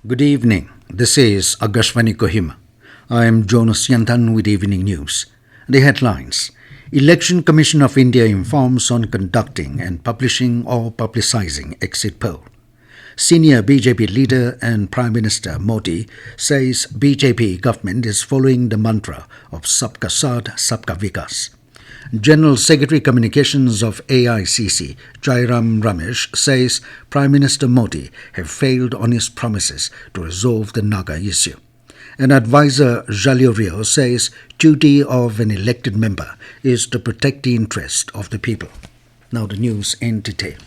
Good evening. This is Akashvani Kohima. I am Jonas Yantan with evening news. The headlines. Election Commission of India informs on conducting and publishing or publicizing exit poll. Senior BJP leader and Prime Minister Modi says BJP government is following the mantra of Sabka saath-sabka vikas. General Secretary Communications of AICC Jairam Ramesh says Prime Minister Modi have failed on his promises to resolve the Naga issue. An advisor, Zhaleo Rio, says duty of an elected member is to protect the interest of the people. Now the news in detail.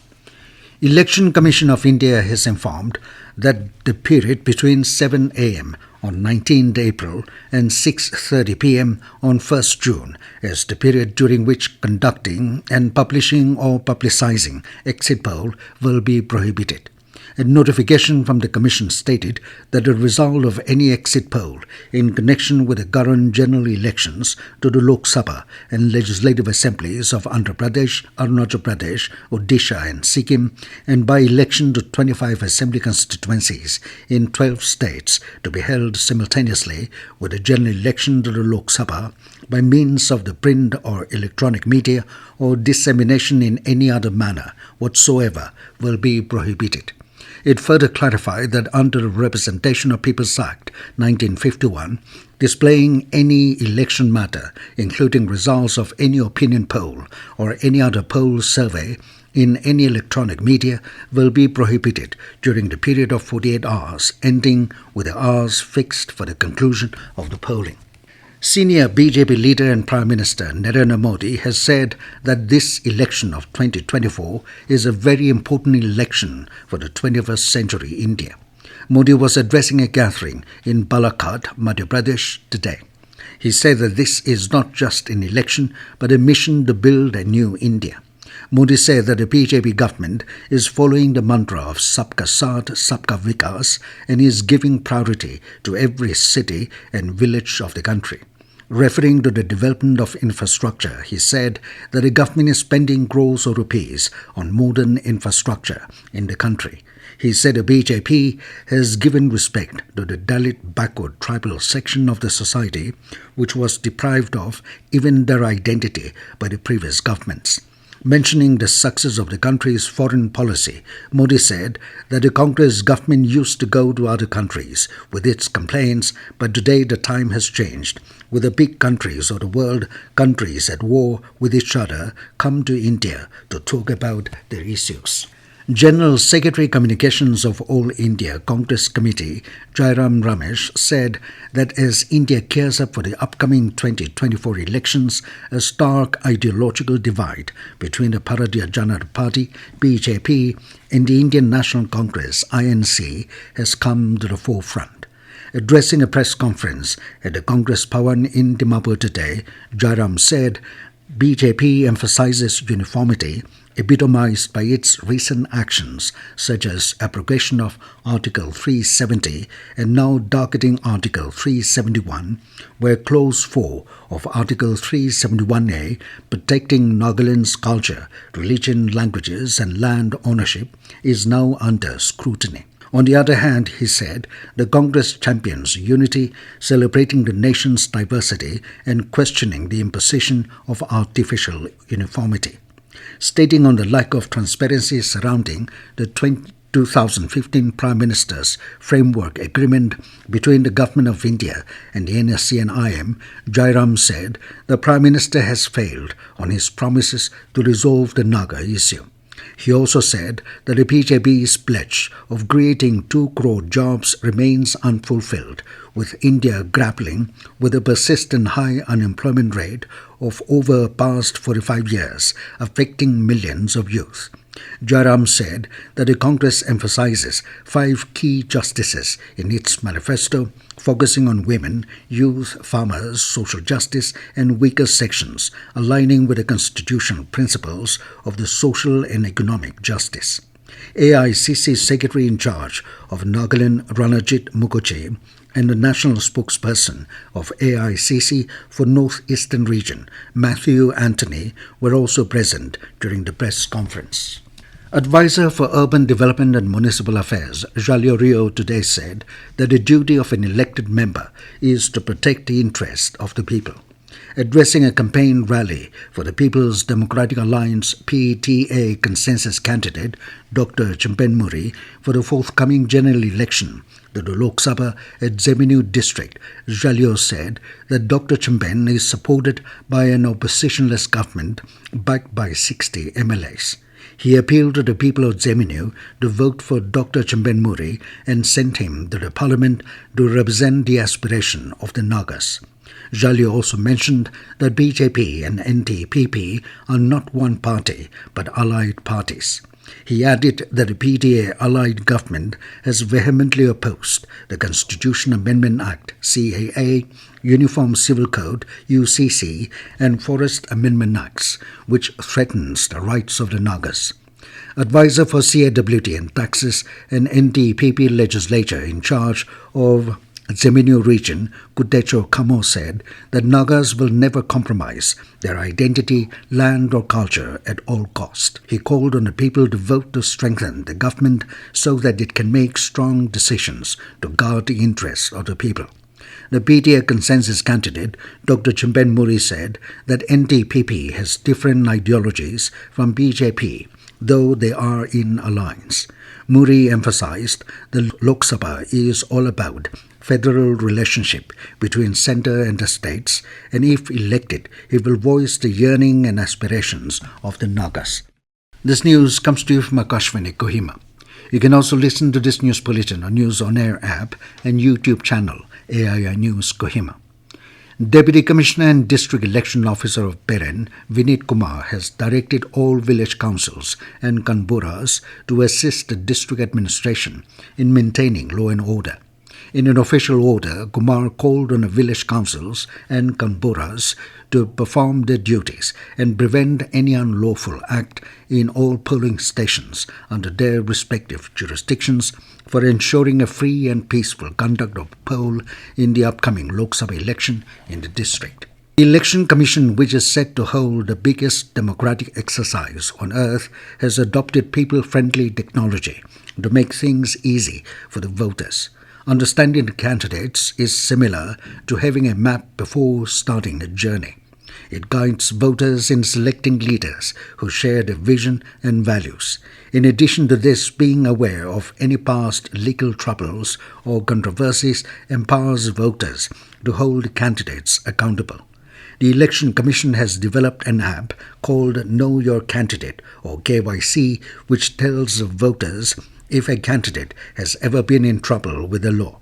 Election Commission of India has informed that the period between 7 a.m. on 19th April and 6:30 p.m. on 1st June is the period during which conducting and publishing or publicizing exit poll will be prohibited. A notification from the Commission stated that the result of any exit poll in connection with the current general elections to the Lok Sabha and Legislative Assemblies of Andhra Pradesh, Arunachal Pradesh, Odisha and Sikkim, and by-election to 25 assembly constituencies in 12 states to be held simultaneously with the general election to the Lok Sabha by means of the print or electronic media or dissemination in any other manner whatsoever will be prohibited. It further clarified that under the Representation of People's Act 1951, displaying any election matter, including results of any opinion poll or any other poll survey in any electronic media, will be prohibited during the period of 48 hours, ending with the hours fixed for the conclusion of the polling. Senior BJP leader and Prime Minister Narendra Modi has said that this election of 2024 is a very important election for the 21st century India. Modi was addressing a gathering in Balakhat, Madhya Pradesh today. He said that this is not just an election but a mission to build a new India. Modi said that the BJP government is following the mantra of Sabka Saath, Sabka Vikas and is giving priority to every city and village of the country. Referring to the development of infrastructure, he said that the government is spending crores of rupees on modern infrastructure in the country. He said the BJP has given respect to the Dalit backward tribal section of the society, which was deprived of even their identity by the previous governments. Mentioning the success of the country's foreign policy, Modi said that the Congress government used to go to other countries with its complaints, but today the time has changed. With the big countries of the world, countries at war with each other, come to India to talk about their issues. General Secretary Communications of All India Congress Committee, Jairam Ramesh, said that as India gears up for the upcoming 2024 elections, a stark ideological divide between the Bharatiya Janata Party, BJP, and the Indian National Congress, INC, has come to the forefront. Addressing a press conference at the Congress Bhavan in Dimapur today, Jairam said, BJP emphasizes uniformity, epitomized by its recent actions such as abrogation of Article 370 and now docketing Article 371, where Clause 4 of Article 371A, protecting Nagaland's culture, religion, languages and land ownership, is now under scrutiny. On the other hand, he said, the Congress champions unity, celebrating the nation's diversity and questioning the imposition of artificial uniformity. Stating on the lack of transparency surrounding the 2015 Prime Minister's Framework Agreement between the Government of India and the NSC and IM, Jairam said the Prime Minister has failed on his promises to resolve the Naga issue. He also said that the BJP's pledge of creating 2 crore jobs remains unfulfilled, with India grappling with a persistent high unemployment rate of over past 45 years, affecting millions of youth. Jairam said that the Congress emphasizes 5 key justices in its manifesto, focusing on women, youth, farmers, social justice and weaker sections, aligning with the constitutional principles of the social and economic justice. AICC Secretary in charge of Nagaland Ranajit Mukherjee and the national spokesperson of AICC for North Eastern Region, Matthew Anthony, were also present during the press conference. Advisor for Urban Development and Municipal Affairs, Zhaleo Rio, today said that the duty of an elected member is to protect the interest of the people. Addressing a campaign rally for the People's Democratic Alliance PTA consensus candidate Dr. Chimpen Muri for the forthcoming general election to the Lok Sabha at Zeminu district, Zhaleo said that Dr. Chimpen is supported by an oppositionless government backed by 60 MLAs. He appealed to the people of Zeminu to vote for Dr. Chimpen Muri and sent him to the parliament to represent the aspiration of the Nagas. Zhaleo also mentioned that BJP and NTPP are not one party but allied parties. He added that the PTA allied government has vehemently opposed the Constitution Amendment Act CAA, Uniform Civil Code UCC and Forest Amendment Acts, which threatens the rights of the Nagas. Advisor for CAWT and Taxes and NTPP legislature in charge of Zeminu region, Kutecho Kamo, said that Nagas will never compromise their identity, land or culture at all cost. He called on the people to vote to strengthen the government so that it can make strong decisions to guard the interests of the people. The PTA consensus candidate, Dr. Chimpen Muri, said that NTPP has different ideologies from BJP, though they are in alliance. Muri emphasized the Lok Sabha is all about federal relationship between centre and the states, and if elected, he will voice the yearning and aspirations of the Nagas. This news comes to you from Akashvani, Kohima. You can also listen to this news bulletin on News On Air app and YouTube channel AII News Kohima. Deputy Commissioner and District Election Officer of Peren, Vinit Kumar, has directed all village councils and kanburas to assist the district administration in maintaining law and order. In an official order, Kumar called on the village councils and kanburas to perform their duties and prevent any unlawful act in all polling stations under their respective jurisdictions for ensuring a free and peaceful conduct of poll in the upcoming Lok Sabha election in the district. The Election Commission, which is set to hold the biggest democratic exercise on earth, has adopted people-friendly technology to make things easy for the voters. Understanding the candidates is similar to having a map before starting the journey. It guides voters in selecting leaders who share their vision and values. In addition to this, being aware of any past legal troubles or controversies empowers voters to hold candidates accountable. The Election Commission has developed an app called Know Your Candidate or KYC, which tells voters if a candidate has ever been in trouble with the law.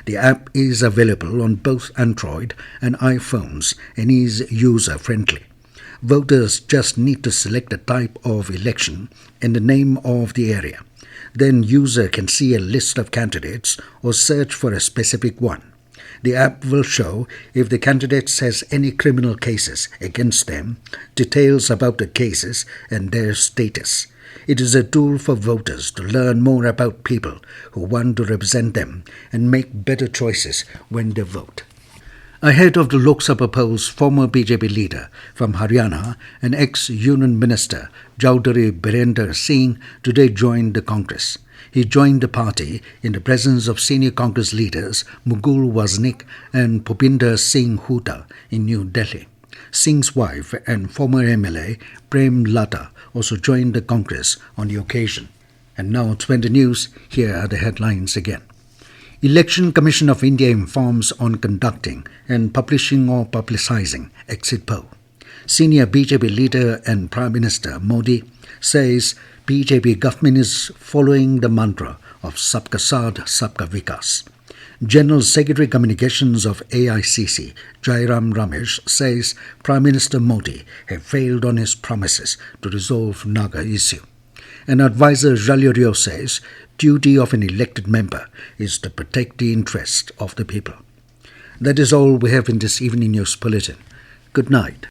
The app is available on both Android and iPhones and is user-friendly. Voters just need to select the type of election and the name of the area. Then user can see a list of candidates or search for a specific one. The app will show if the candidate has any criminal cases against them, details about the cases and their status. It is a tool for voters to learn more about people who want to represent them and make better choices when they vote. Ahead of the Lok Sabha polls, former BJP leader from Haryana and ex-Union Minister Chaudhary Birender Singh today joined the Congress. He joined the party in the presence of senior Congress leaders Mukul Wasnik and Bhupinder Singh Hooda in New Delhi. Singh's wife and former MLA Prem Lata also joined the Congress on the occasion. And now to the news, here are the headlines again. Election Commission of India informs on conducting and publishing or publicizing exit poll. Senior BJP leader and Prime Minister Modi says BJP government is following the mantra of Sabka saath-sabka vikas. General Secretary Communications of AICC Jairam Ramesh says Prime Minister Modi have failed on his promises to resolve Naga issue. An advisor Zhaleo Rio says duty of an elected member is to protect the interest of the people. That is all we have in this evening news bulletin. Good night.